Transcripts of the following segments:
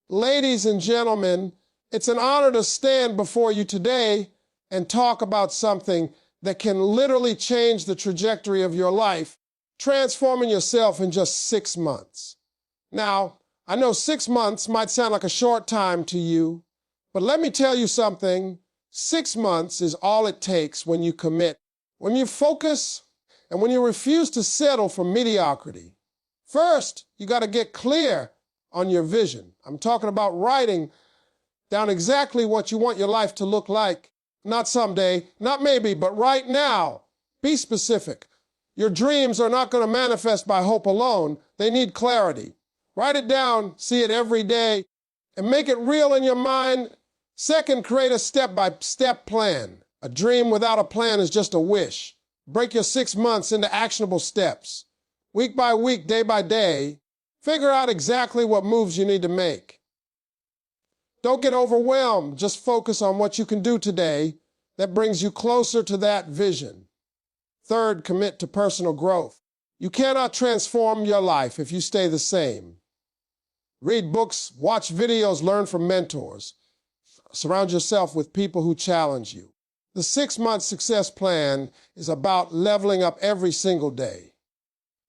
Ladies and gentlemen, it's an honor to stand before you today and talk about something that can literally change the trajectory of your life, transforming yourself in just 6 months. Now, I know 6 months might sound like a short time to you, but let me tell you something. 6 months is all it takes when you commit, when you focus, and when you refuse to settle for mediocrity. First, you got to get clear on your vision. I'm talking about writing down exactly what you want your life to look like. Not someday, not maybe, but right now. Be specific. Your dreams are not going to manifest by hope alone. They need clarity. Write it down, see it every day, and make it real in your mind. Second, create a step-by-step plan. A dream without a plan is just a wish. Break your 6 months into actionable steps. Week by week, day by day, figure out exactly what moves you need to make. Don't get overwhelmed. Just focus on what you can do today that brings you closer to that vision. Third, commit to personal growth. You cannot transform your life if you stay the same. Read books, watch videos, learn from mentors. Surround yourself with people who challenge you. The 6-month success plan is about leveling up every single day.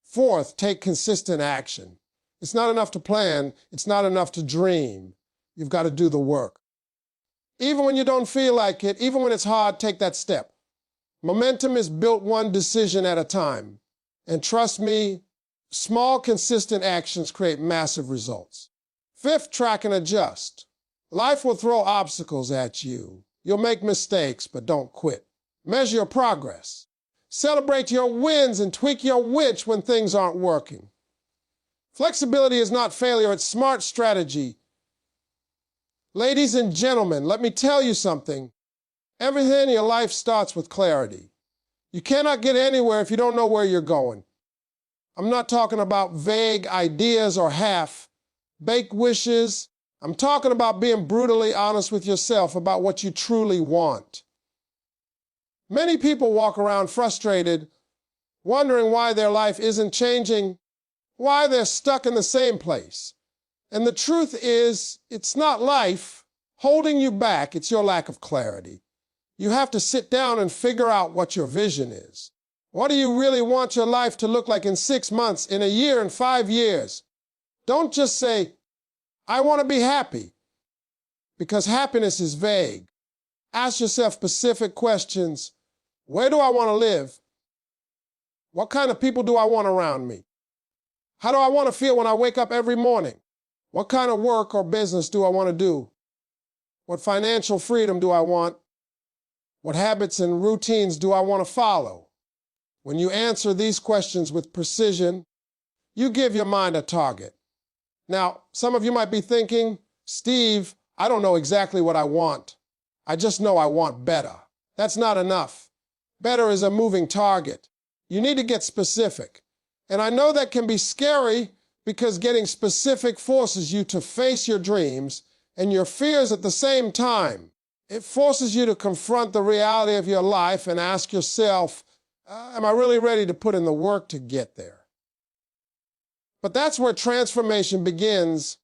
Fourth, take consistent action. It's not enough to plan. It's not enough to dream. You've got to do the work. Even when you don't feel like it, even when it's hard, take that step. Momentum is built one decision at a time. And trust me, small, consistent actions create massive results. Fifth, track and adjust. Life will throw obstacles at you. You'll make mistakes, but don't quit. Measure your progress. Celebrate your wins and tweak your winch when things aren't working. Flexibility is not failure, it's smart strategy. Ladies and gentlemen, let me tell you something. Everything in your life starts with clarity. You cannot get anywhere if you don't know where you're going. I'm not talking about vague ideas or half-baked wishes. I'm talking about being brutally honest with yourself about what you truly want. Many people walk around frustrated, wondering why their life isn't changing, why they're stuck in the same place. And the truth is, it's not life holding you back, it's your lack of clarity. You have to sit down and figure out what your vision is. What do you really want your life to look like in 6 months, in a year, in 5 years? Don't just say, I want to be happy, because happiness is vague. Ask yourself specific questions. Where do I want to live? What kind of people do I want around me? How do I want to feel when I wake up every morning? What kind of work or business do I want to do? What financial freedom do I want? What habits and routines do I want to follow? When you answer these questions with precision, you give your mind a target. Now, some of you might be thinking, Steve, I don't know exactly what I want. I just know I want better. That's not enough. Better is a moving target. You need to get specific. And I know that can be scary because getting specific forces you to face your dreams and your fears at the same time. It forces you to confront the reality of your life and ask yourself, am I really ready to put in the work to get there? But that's where transformation begins.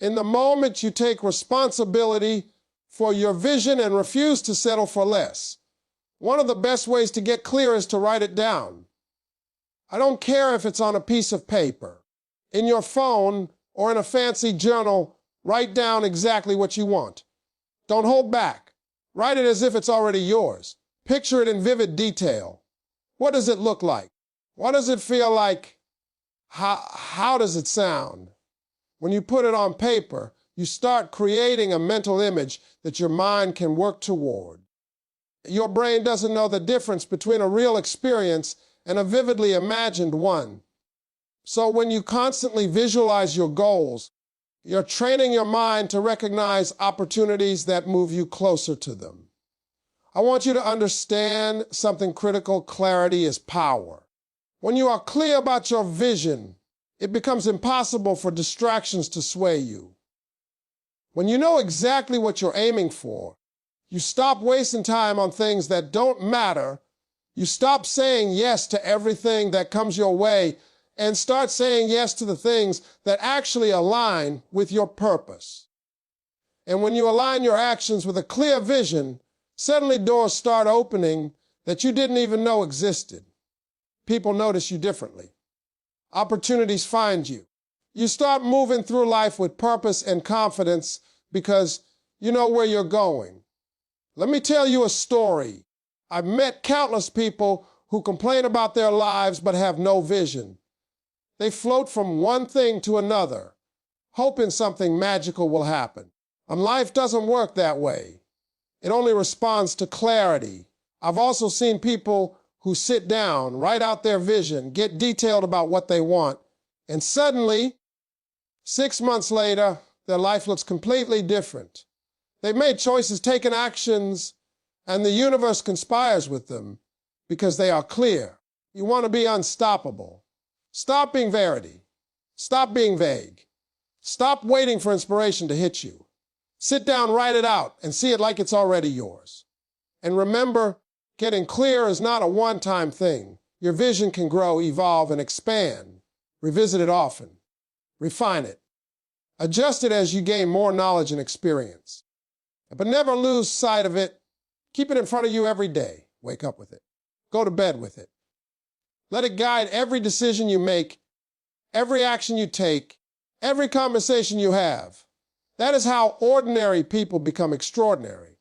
In the moment you take responsibility for your vision and refuse to settle for less. One of the best ways to get clear is to write it down. I don't care if it's on a piece of paper, in your phone, or in a fancy journal. Write down exactly what you want. Don't hold back. Write it as if it's already yours. Picture it in vivid detail. What does it look like? What does it feel like? How does it sound? When you put it on paper, you start creating a mental image that your mind can work toward. Your brain doesn't know the difference between a real experience and a vividly imagined one. So when you constantly visualize your goals, you're training your mind to recognize opportunities that move you closer to them. I want you to understand something critical. Clarity is power. When you are clear about your vision, it becomes impossible for distractions to sway you. When you know exactly what you're aiming for, you stop wasting time on things that don't matter. You stop saying yes to everything that comes your way and start saying yes to the things that actually align with your purpose. And when you align your actions with a clear vision, suddenly doors start opening that you didn't even know existed. People notice you differently. Opportunities find you. You start moving through life with purpose and confidence because you know where you're going. Let me tell you a story. I've met countless people who complain about their lives but have no vision. They float from one thing to another, hoping something magical will happen. And life doesn't work that way. It only responds to clarity. I've also seen people who sit down, write out their vision, get detailed about what they want, and suddenly, 6 months later, their life looks completely different. They've made choices, taken actions, and the universe conspires with them because they are clear. You want to be unstoppable. Stop being verity. Stop being vague. Stop waiting for inspiration to hit you. Sit down, write it out, and see it like it's already yours. And remember, getting clear is not a one-time thing. Your vision can grow, evolve, and expand. Revisit it often. Refine it. Adjust it as you gain more knowledge and experience. But never lose sight of it. Keep it in front of you every day. Wake up with it. Go to bed with it. Let it guide every decision you make, every action you take, every conversation you have. That is how ordinary people become extraordinary.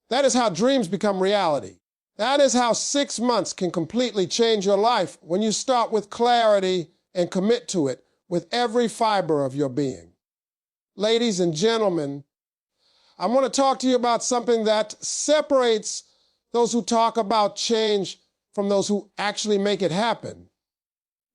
That is how dreams become reality. That is how 6 months can completely change your life when you start with clarity and commit to it with every fiber of your being. Ladies and gentlemen, I want to talk to you about something that separates those who talk about change from those who actually make it happen.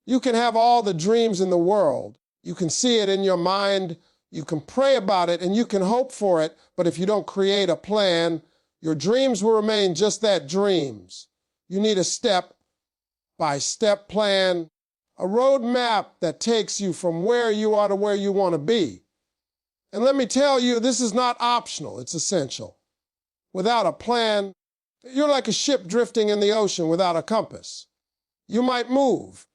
You can have all the dreams in the world. You can see it in your mind. You can pray about it and you can hope for it. But if you don't create a plan, your dreams will remain just that, dreams. You need a step-by-step plan, a roadmap that takes you from where you are to where you want to be. And let me tell you, this is not optional, it's essential. Without a plan, you're like a ship drifting in the ocean without a compass. You might move,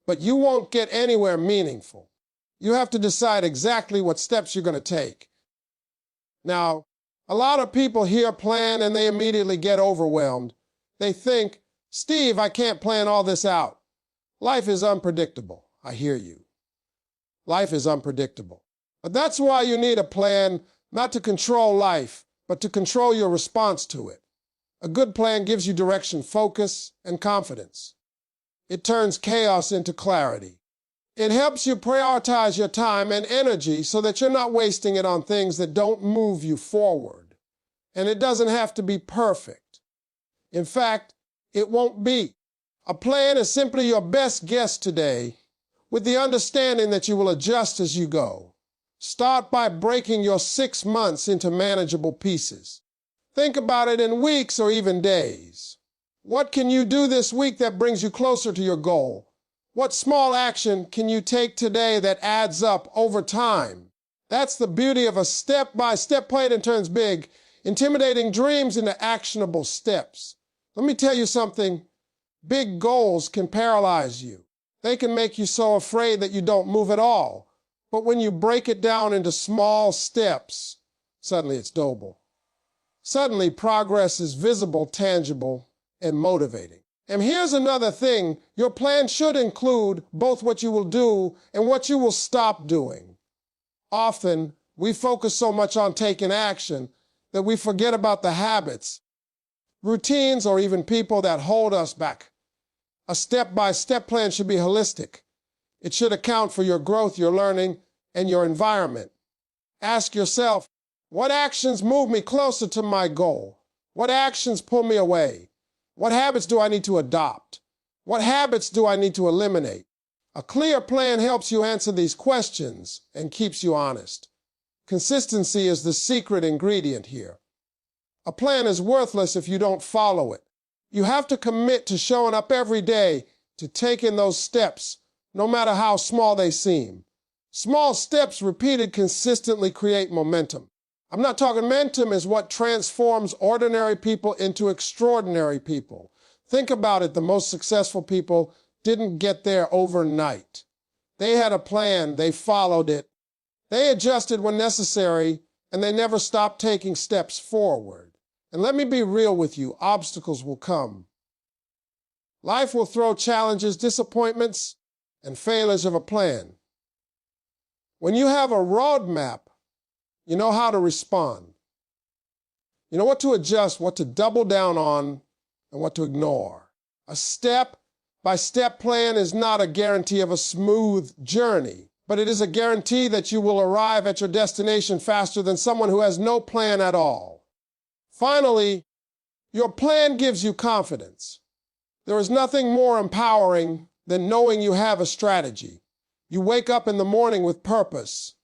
but you won't get anywhere meaningful. You have to decide exactly what steps you're going to take. Now, a lot of people hear plan and they immediately get overwhelmed. They think, Steve, I can't plan all this out. Life is unpredictable. I hear you. Life is unpredictable. But that's why you need a plan, not to control life, but to control your response to it. A good plan gives you direction, focus, and confidence. It turns chaos into clarity. It helps you prioritize your time and energy so that you're not wasting it on things that don't move you forward. And it doesn't have to be perfect. In fact, it won't be. A plan is simply your best guess today, with the understanding that you will adjust as you go. Start by breaking your 6 months into manageable pieces. Think about it in weeks or even days. What can you do this week that brings you closer to your goal? What small action can you take today that adds up over time? That's the beauty of a step-by-step plan and turns big, intimidating dreams into actionable steps. Let me tell you something. Big goals can paralyze you. They can make you so afraid that you don't move at all. But when you break it down into small steps, suddenly it's doable. Suddenly progress is visible, tangible, and motivating. And here's another thing. Your plan should include both what you will do and what you will stop doing. Often, we focus so much on taking action that we forget about the habits, routines, or even people that hold us back. A step-by-step plan should be holistic. It should account for your growth, your learning, and your environment. Ask yourself, what actions move me closer to my goal? What actions pull me away? What habits do I need to adopt? What habits do I need to eliminate? A clear plan helps you answer these questions and keeps you honest. Consistency is the secret ingredient here. A plan is worthless if you don't follow it. You have to commit to showing up every day, to taking those steps, no matter how small they seem. Small steps repeated consistently create momentum. I'm not talking momentum is what transforms ordinary people into extraordinary people. Think about it. The most successful people didn't get there overnight. They had a plan. They followed it. They adjusted when necessary. and they never stop taking steps forward. And let me be real with you, obstacles will come. Life will throw challenges, disappointments, and failures of a plan. When you have a roadmap, you know how to respond. You know what to adjust, what to double down on, and what to ignore. A step-by-step plan is not a guarantee of a smooth journey, but it is a guarantee that you will arrive at your destination faster than someone who has no plan at all. Finally, your plan gives you confidence. There is nothing more empowering than knowing you have a strategy. You wake up in the morning with purpose,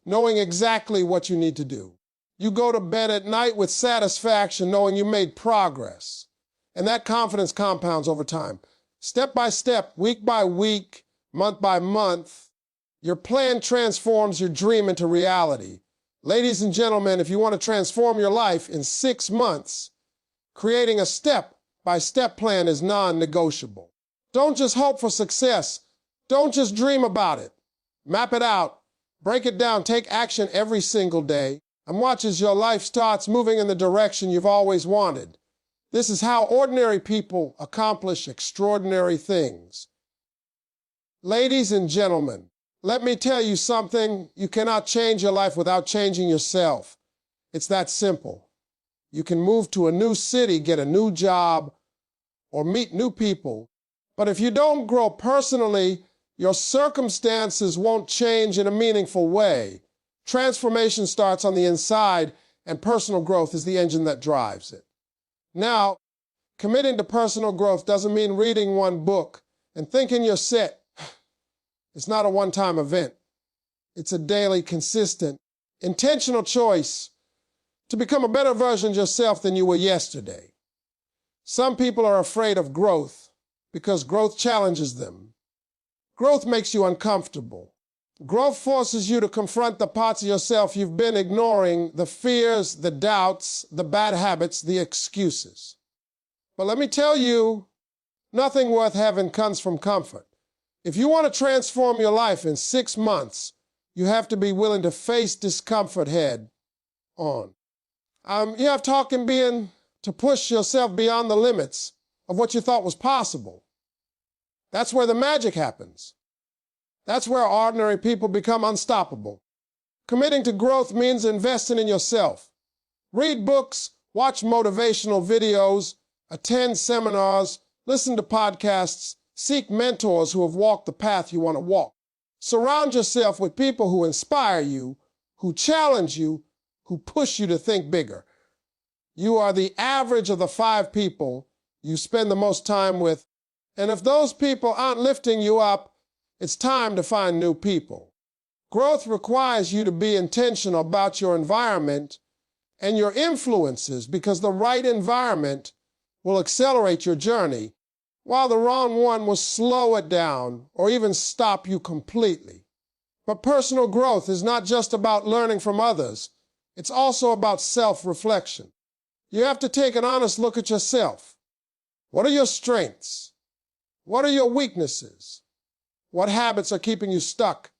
knowing exactly what you need to do. You go to bed at night with satisfaction, knowing you made progress. And that confidence compounds over time. Step by step, week by week, month by month, your plan transforms your dream into reality. Ladies and gentlemen, if you want to transform your life in 6 months, creating a step-by-step plan is non-negotiable. Don't just hope for success. Don't just dream about it. Map it out. Break it down. Take action every single day. And watch as your life starts moving in the direction you've always wanted. This is how ordinary people accomplish extraordinary things. Ladies and gentlemen, let me tell you something. You cannot change your life without changing yourself. It's that simple. You can move to a new city, get a new job, or meet new people. But if you don't grow personally, your circumstances won't change in a meaningful way. Transformation starts on the inside, and personal growth is the engine that drives it. Now, committing to personal growth doesn't mean reading one book and thinking you're set. It's not a one-time event. It's a daily, consistent, intentional choice to become a better version of yourself than you were yesterday. Some people are afraid of growth because growth challenges them. Growth makes you uncomfortable. Growth forces you to confront the parts of yourself you've been ignoring, the fears, the doubts, the bad habits, the excuses. But let me tell you, nothing worth having comes from comfort. If you want to transform your life in 6 months, you have to be willing to face discomfort head on. You have talking being to push yourself beyond the limits of what you thought was possible. That's where the magic happens. That's where ordinary people become unstoppable. Committing to growth means investing in yourself. Read books, watch motivational videos, attend seminars, listen to podcasts, seek mentors who have walked the path you want to walk. Surround yourself with people who inspire you, who challenge you, who push you to think bigger. You are the average of the 5 people you spend the most time with, and if those people aren't lifting you up, it's time to find new people. Growth requires you to be intentional about your environment and your influences, because the right environment will accelerate your journey, while the wrong one will slow it down or even stop you completely. But personal growth is not just about learning from others. It's also about self-reflection. You have to take an honest look at yourself. What are your strengths? What are your weaknesses? What habits are keeping you stuck?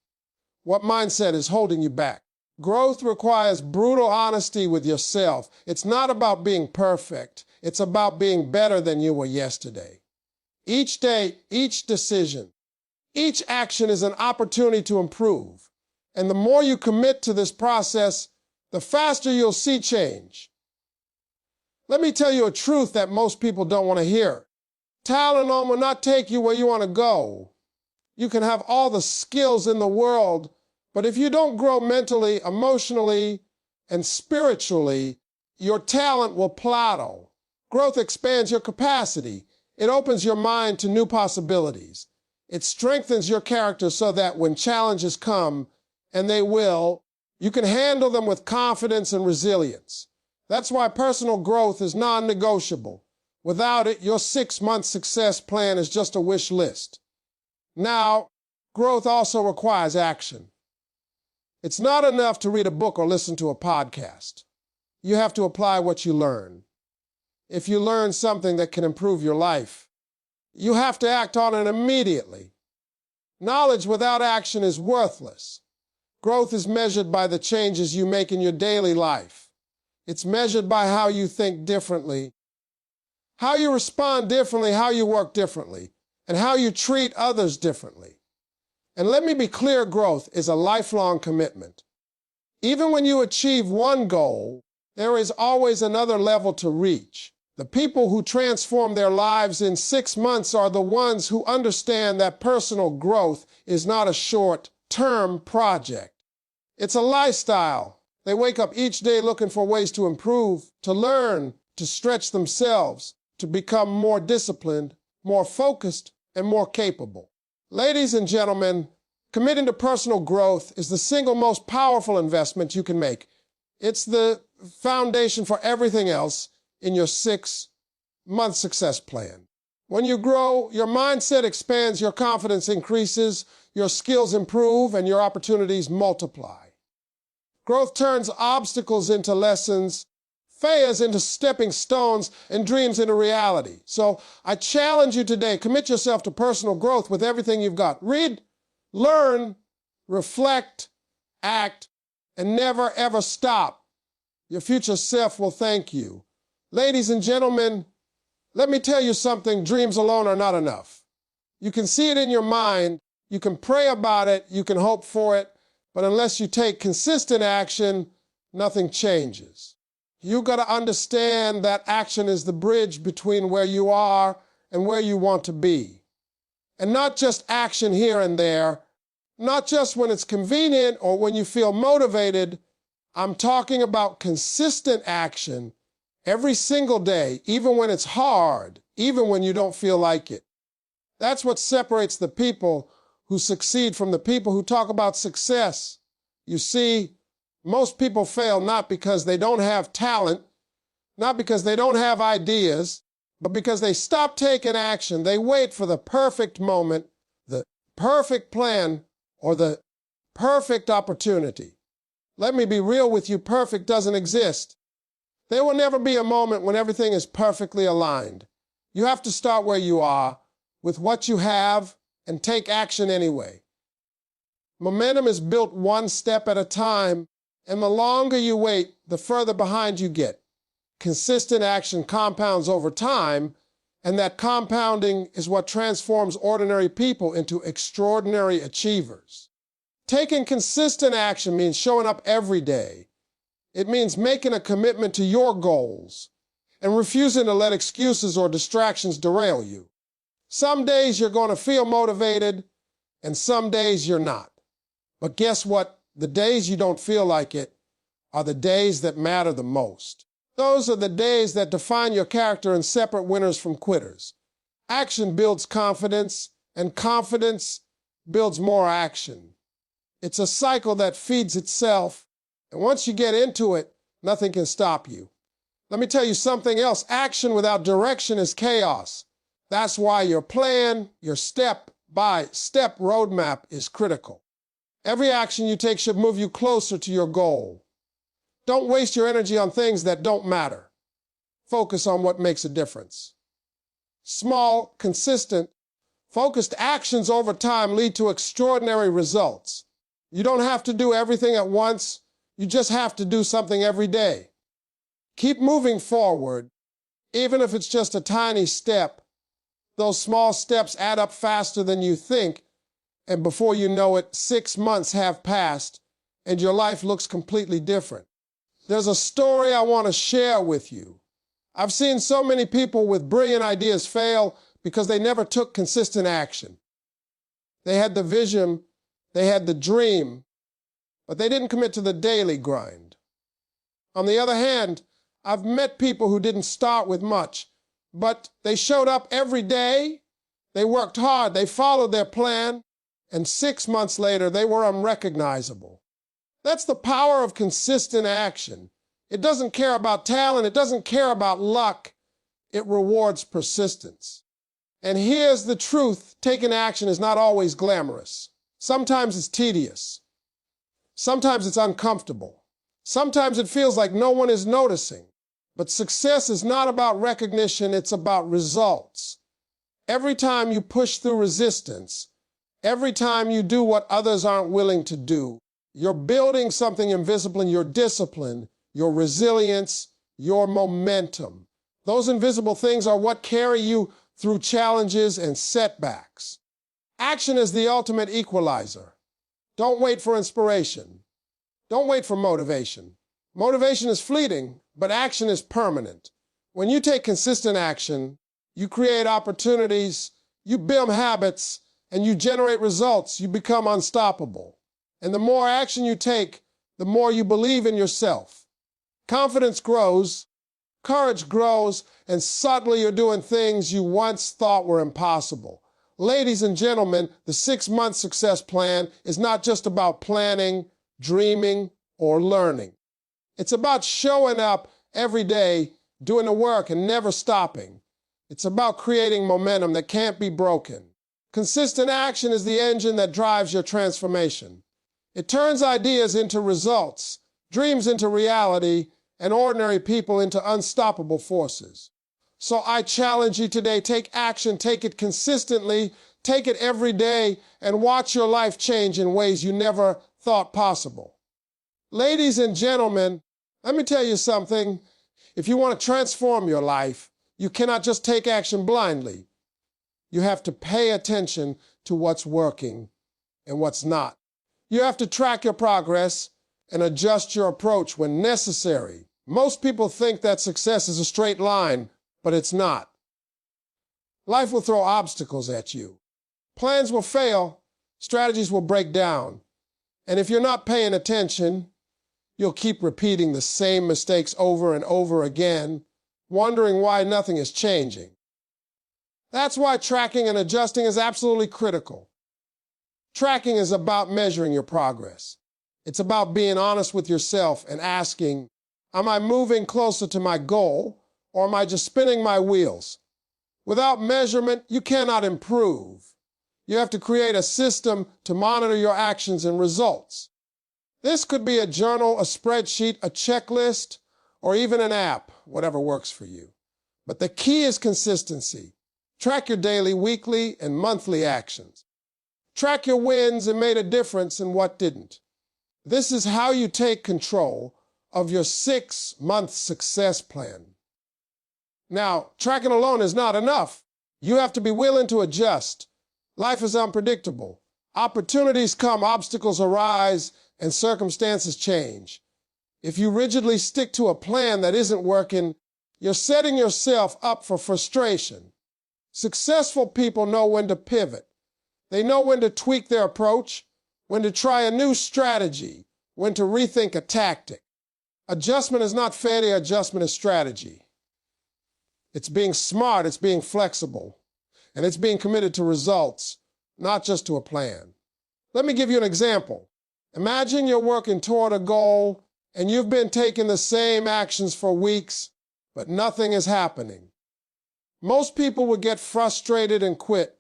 What mindset is holding you back? Growth requires brutal honesty with yourself. It's not about being perfect. It's about being better than you were yesterday. Each day, each decision, each action is an opportunity to improve. And the more you commit to this process, the faster you'll see change. Let me tell you a truth that most people don't want to hear. Talent alone will not take you where you want to go. You can have all the skills in the world, but if you don't grow mentally, emotionally, and spiritually, your talent will plateau. Growth expands your capacity. It opens your mind to new possibilities. It strengthens your character so that when challenges come, and they will, you can handle them with confidence and resilience. That's why personal growth is non-negotiable. Without it, your 6-month success plan is just a wish list. Now, growth also requires action. It's not enough to read a book or listen to a podcast. You have to apply what you learn. If you learn something that can improve your life, you have to act on it immediately. Knowledge without action is worthless. Growth is measured by the changes you make in your daily life. It's measured by how you think differently, how you respond differently, how you work differently, and how you treat others differently. And let me be clear, growth is a lifelong commitment. Even when you achieve one goal, there is always another level to reach. The people who transform their lives in 6 months are the ones who understand that personal growth is not a short-term project. It's a lifestyle. They wake up each day looking for ways to improve, to learn, to stretch themselves, to become more disciplined, more focused, and more capable. Ladies and gentlemen, committing to personal growth is the single most powerful investment you can make. It's the foundation for everything else in your 6-month success plan. When you grow, your mindset expands, your confidence increases, your skills improve, and your opportunities multiply. Growth turns obstacles into lessons, failures into stepping stones, and dreams into reality. So I challenge you today, commit yourself to personal growth with everything you've got. Read, learn, reflect, act, and never ever stop. Your future self will thank you. Ladies and gentlemen, let me tell you something, dreams alone are not enough. You can see it in your mind, you can pray about it, you can hope for it, but unless you take consistent action, nothing changes. You got to understand that action is the bridge between where you are and where you want to be. And not just action here and there, not just when it's convenient or when you feel motivated. I'm talking about consistent action every single day, even when it's hard, even when you don't feel like it. That's what separates the people who succeed from the people who talk about success. You see, most people fail not because they don't have talent, not because they don't have ideas, but because they stop taking action. They wait for the perfect moment, the perfect plan, or the perfect opportunity. Let me be real with you, perfect doesn't exist. There will never be a moment when everything is perfectly aligned. You have to start where you are, with what you have, and take action anyway. Momentum is built one step at a time, and the longer you wait, the further behind you get. Consistent action compounds over time, and that compounding is what transforms ordinary people into extraordinary achievers. Taking consistent action means showing up every day. It means making a commitment to your goals and refusing to let excuses or distractions derail you. Some days you're going to feel motivated, and some days you're not. But guess what? The days you don't feel like it are the days that matter the most. Those are the days that define your character and separate winners from quitters. Action builds confidence, and confidence builds more action. It's a cycle that feeds itself, and once you get into it, nothing can stop you. Let me tell you something else. Action without direction is chaos. That's why your plan, your step-by-step roadmap is critical. Every action you take should move you closer to your goal. Don't waste your energy on things that don't matter. Focus on what makes a difference. Small, consistent, focused actions over time lead to extraordinary results. You don't have to do everything at once. You just have to do something every day. Keep moving forward, even if it's just a tiny step. Those small steps add up faster than you think, and before you know it, 6 months have passed, and your life looks completely different. There's a story I want to share with you. I've seen so many people with brilliant ideas fail because they never took consistent action. They had the vision, they had the dream, but they didn't commit to the daily grind. On the other hand, I've met people who didn't start with much, but they showed up every day, they worked hard, they followed their plan, and 6 months later, they were unrecognizable. That's the power of consistent action. It doesn't care about talent, it doesn't care about luck, it rewards persistence. And here's the truth, taking action is not always glamorous. Sometimes it's tedious. Sometimes it's uncomfortable. Sometimes it feels like no one is noticing. But success is not about recognition, it's about results. Every time you push through resistance, every time you do what others aren't willing to do, You're building something invisible in your discipline, your resilience, your momentum. Those invisible things are what carry you through challenges and setbacks. Action is the ultimate equalizer. Don't wait for inspiration. Don't wait for motivation. Motivation is fleeting, but action is permanent. When you take consistent action, you create opportunities, you build habits, and you generate results. You become unstoppable. And the more action you take, the more you believe in yourself. Confidence grows, courage grows, and suddenly you're doing things you once thought were impossible. Ladies and gentlemen, the 6-month success plan is not just about planning, dreaming, or learning. It's about showing up every day, doing the work, and never stopping. It's about creating momentum that can't be broken. Consistent action is the engine that drives your transformation. It turns ideas into results, dreams into reality, and ordinary people into unstoppable forces. So I challenge you today, take action, take it consistently, take it every day, and watch your life change in ways you never thought possible. Ladies and gentlemen, let me tell you something. If you want to transform your life, you cannot just take action blindly. You have to pay attention to what's working and what's not. You have to track your progress and adjust your approach when necessary. Most people think that success is a straight line, but it's not. Life will throw obstacles at you. Plans will fail, strategies will break down. And if you're not paying attention, you'll keep repeating the same mistakes over and over again, wondering why nothing is changing. That's why tracking and adjusting is absolutely critical. Tracking is about measuring your progress. It's about being honest with yourself and asking, am I moving closer to my goal, or am I just spinning my wheels? Without measurement, you cannot improve. You have to create a system to monitor your actions and results. This could be a journal, a spreadsheet, a checklist, or even an app, whatever works for you. But the key is consistency. Track your daily, weekly, and monthly actions. Track your wins and made a difference and what didn't. This is how you take control of your 6-month success plan. Now, tracking alone is not enough. You have to be willing to adjust. Life is unpredictable. Opportunities come, obstacles arise, and circumstances change. If you rigidly stick to a plan that isn't working, you're setting yourself up for frustration. Successful people know when to pivot. They know when to tweak their approach, when to try a new strategy, when to rethink a tactic. Adjustment is not failure, adjustment is strategy. It's being smart, it's being flexible, and it's being committed to results, not just to a plan. Let me give you an example. Imagine you're working toward a goal and you've been taking the same actions for weeks, but nothing is happening. Most people would get frustrated and quit,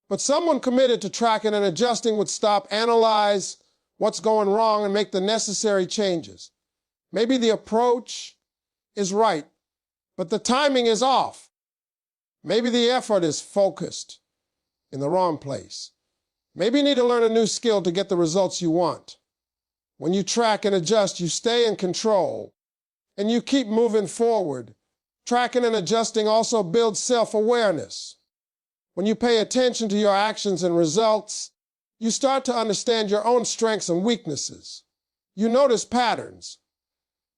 but someone committed to tracking and adjusting would stop, analyze what's going wrong, and make the necessary changes. Maybe the approach is right, but the timing is off. Maybe the effort is focused in the wrong place. Maybe you need to learn a new skill to get the results you want. When you track and adjust, you stay in control, and you keep moving forward. Tracking and adjusting also builds self-awareness. When you pay attention to your actions and results, you start to understand your own strengths and weaknesses. You notice patterns.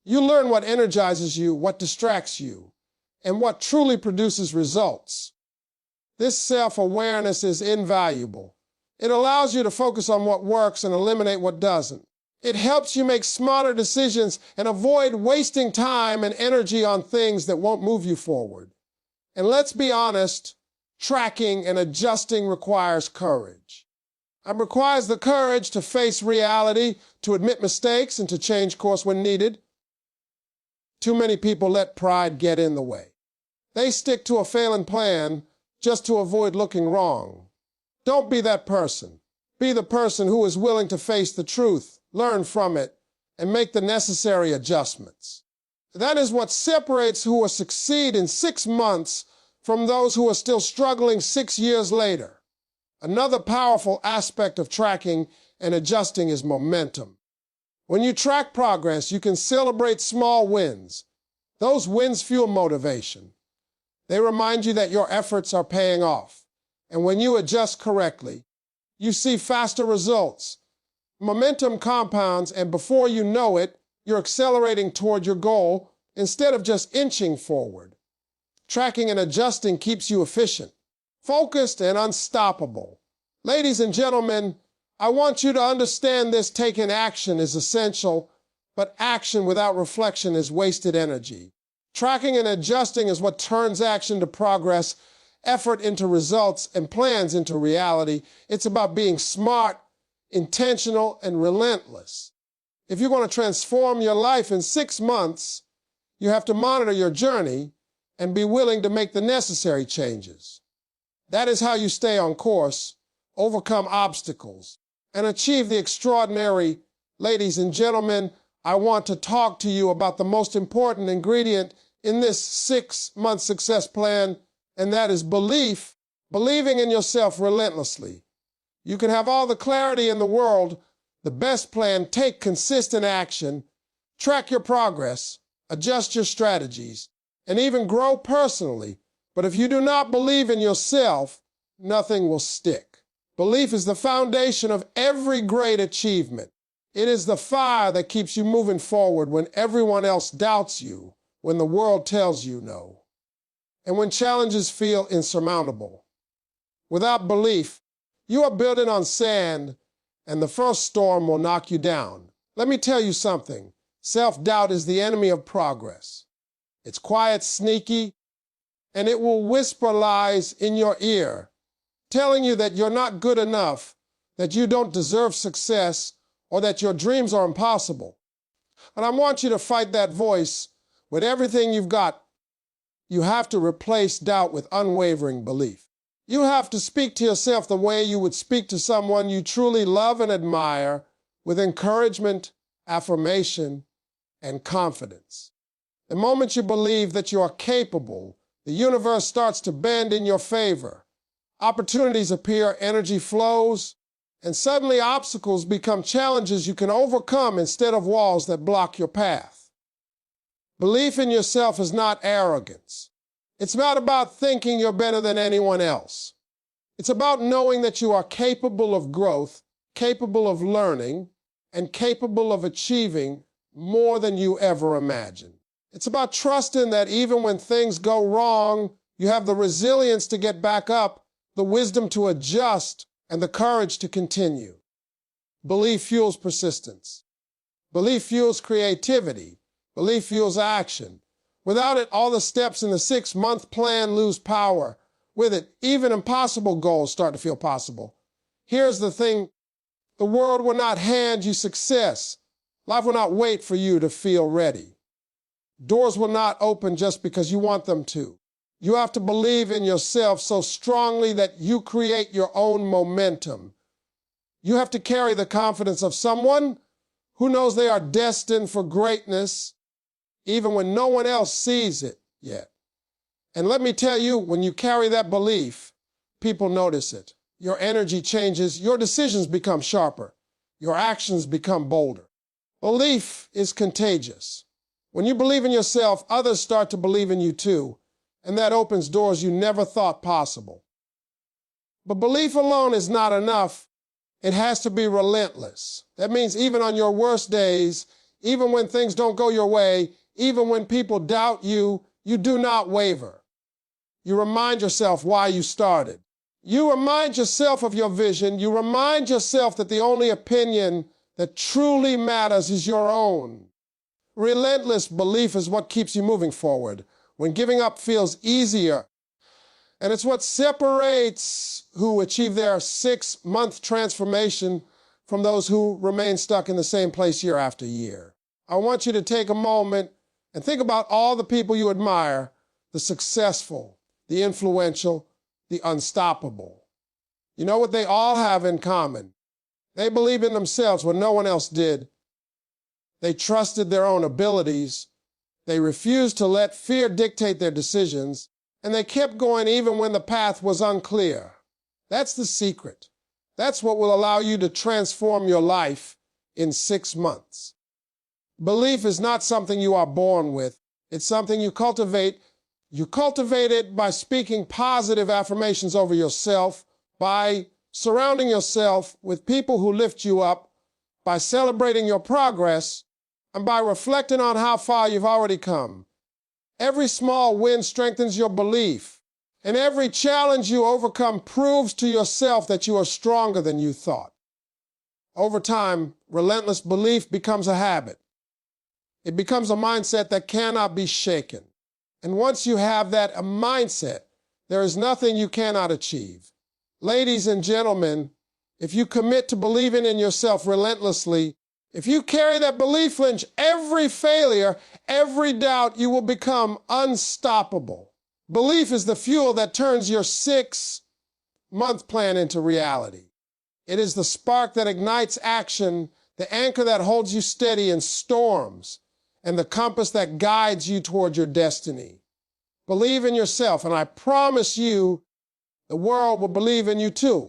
You learn what energizes you, what distracts you, and what truly produces results. This self-awareness is invaluable. It allows you to focus on what works and eliminate what doesn't. It helps you make smarter decisions and avoid wasting time and energy on things that won't move you forward. And let's be honest, tracking and adjusting requires courage. It requires the courage to face reality, to admit mistakes, and to change course when needed. Too many people let pride get in the way. They stick to a failing plan just to avoid looking wrong. Don't be that person. Be the person who is willing to face the truth, learn from it, and make the necessary adjustments. That is what separates who will succeed in 6 months from those who are still struggling 6 years later. Another powerful aspect of tracking and adjusting is momentum. When you track progress, you can celebrate small wins. Those wins fuel motivation. They remind you that your efforts are paying off. And when you adjust correctly, you see faster results. Momentum compounds, and before you know it, you're accelerating toward your goal instead of just inching forward. Tracking and adjusting keeps you efficient, focused, and unstoppable. Ladies and gentlemen, I want you to understand this. Taking action is essential, but action without reflection is wasted energy. Tracking and adjusting is what turns action to progress, effort into results, and plans into reality. It's about being smart, intentional, and relentless. If you're going to transform your life in 6 months, you have to monitor your journey and be willing to make the necessary changes. That is how you stay on course, overcome obstacles, and achieve the extraordinary. Ladies and gentlemen, I want to talk to you about the most important ingredient in this 6-month success plan, and that is belief, believing in yourself relentlessly. You can have all the clarity in the world, the best plan, take consistent action, track your progress, adjust your strategies, and even grow personally. But if you do not believe in yourself, nothing will stick. Belief is the foundation of every great achievement. It is the fire that keeps you moving forward when everyone else doubts you, when the world tells you no, and when challenges feel insurmountable. Without belief, you are building on sand, and the first storm will knock you down. Let me tell you something. Self-doubt is the enemy of progress. It's quiet, sneaky, and it will whisper lies in your ear, telling you that you're not good enough, that you don't deserve success, or that your dreams are impossible. And I want you to fight that voice with everything you've got. You have to replace doubt with unwavering belief. You have to speak to yourself the way you would speak to someone you truly love and admire, with encouragement, affirmation, and confidence. The moment you believe that you are capable, the universe starts to bend in your favor. Opportunities appear, energy flows, and suddenly obstacles become challenges you can overcome instead of walls that block your path. Belief in yourself is not arrogance. It's not about thinking you're better than anyone else. It's about knowing that you are capable of growth, capable of learning, and capable of achieving more than you ever imagined. It's about trusting that even when things go wrong, you have the resilience to get back up, the wisdom to adjust, and the courage to continue. Belief fuels persistence. Belief fuels creativity. Belief fuels action. Without it, all the steps in the 6-month plan lose power. With it, even impossible goals start to feel possible. Here's the thing. The world will not hand you success. Life will not wait for you to feel ready. Doors will not open just because you want them to. You have to believe in yourself so strongly that you create your own momentum. You have to carry the confidence of someone who knows they are destined for greatness, even when no one else sees it yet. And let me tell you, when you carry that belief, people notice it. Your energy changes, your decisions become sharper, your actions become bolder. Belief is contagious. When you believe in yourself, others start to believe in you too, and that opens doors you never thought possible. But belief alone is not enough. It has to be relentless. That means even on your worst days, even when things don't go your way, even when people doubt you, you do not waver. You remind yourself why you started. You remind yourself of your vision. You remind yourself that the only opinion that truly matters is your own. Relentless belief is what keeps you moving forward when giving up feels easier. And it's what separates who achieve their 6-month transformation from those who remain stuck in the same place year after year. I want you to take a moment and think about all the people you admire, the successful, the influential, the unstoppable. You know what they all have in common? They believe in themselves when no one else did. They trusted their own abilities. They refused to let fear dictate their decisions, and they kept going even when the path was unclear. That's the secret. That's what will allow you to transform your life in 6 months. Belief is not something you are born with. It's something you cultivate. You cultivate it by speaking positive affirmations over yourself, by surrounding yourself with people who lift you up, by celebrating your progress, and by reflecting on how far you've already come. Every small win strengthens your belief, and every challenge you overcome proves to yourself that you are stronger than you thought. Over time, relentless belief becomes a habit. It becomes a mindset that cannot be shaken. And once you have that mindset, there is nothing you cannot achieve. Ladies and gentlemen, if you commit to believing in yourself relentlessly, if you carry that belief lynch, every failure, every doubt, you will become unstoppable. Belief is the fuel that turns your 6-month plan into reality. It is the spark that ignites action, the anchor that holds you steady in storms, and the compass that guides you toward your destiny. Believe in yourself, and I promise you, the world will believe in you too.